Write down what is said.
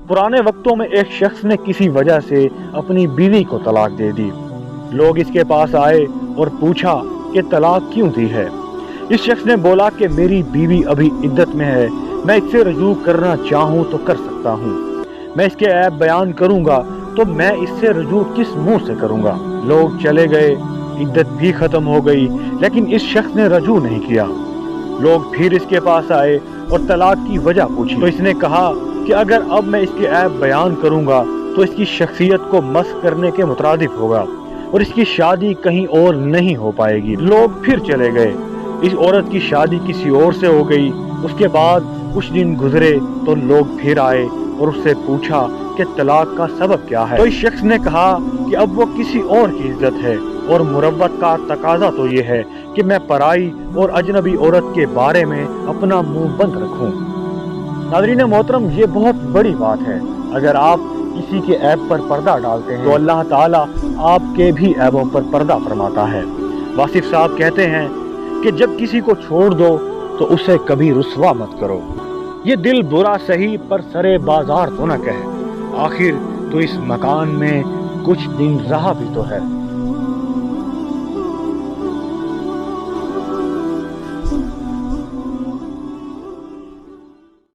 पुराने वक्तों में एक शख्स ने किसी वजह से अपनी बीवी को तलाक दे दी। लोग इसके पास आए और पूछा कि तलाक क्यों दी है। इस शख्स ने बोला कि मेरी बीवी अभी इद्दत में है, मैं इससे रजू करना चाहूँ तो कर सकता हूँ। मैं इसके ऐब बयान करूँगा तो मैं इससे रजू किस मुंह से करूँगा। लोग चले गए, इद्दत भी खत्म हो गई, लेकिन इस शख्स ने रजू नहीं किया। लोग फिर इसके पास आए और तलाक की वजह पूछी तो इसने कहा कि अगर अब मैं इसके ऐब बयान करूँगा तो इसकी शख्सियत को मस्ख करने के मुतरादिफ होगा और इसकी शादी कहीं और नहीं हो पाएगी। लोग फिर चले गए। इस औरत की शादी किसी और से हो गई। उसके बाद कुछ दिन गुजरे तो लोग फिर आए और उससे पूछा कि तलाक का सबब क्या है। तो इस शख्स ने कहा कि अब वो किसी और की इज्जत है और मुरव्वत का तकाजा तो ये है कि मैं पराई और अजनबी औरत के बारे में अपना मुंह बंद रखूं। नाज़रीन मोहतरम, ये बहुत बड़ी बात है। अगर आप किसी के ऐब पर पर्दा डालते हैं तो अल्लाह ताला आपके भी ऐबों पर पर्दा फरमाता है। वासिफ साहब कहते हैं कि जब किसी को छोड़ दो तो उसे कभी रुस्वा मत करो। ये दिल बुरा सही पर सरे बाजार तो न कहे, आखिर तो इस मकान में कुछ दिन रहा भी तो है।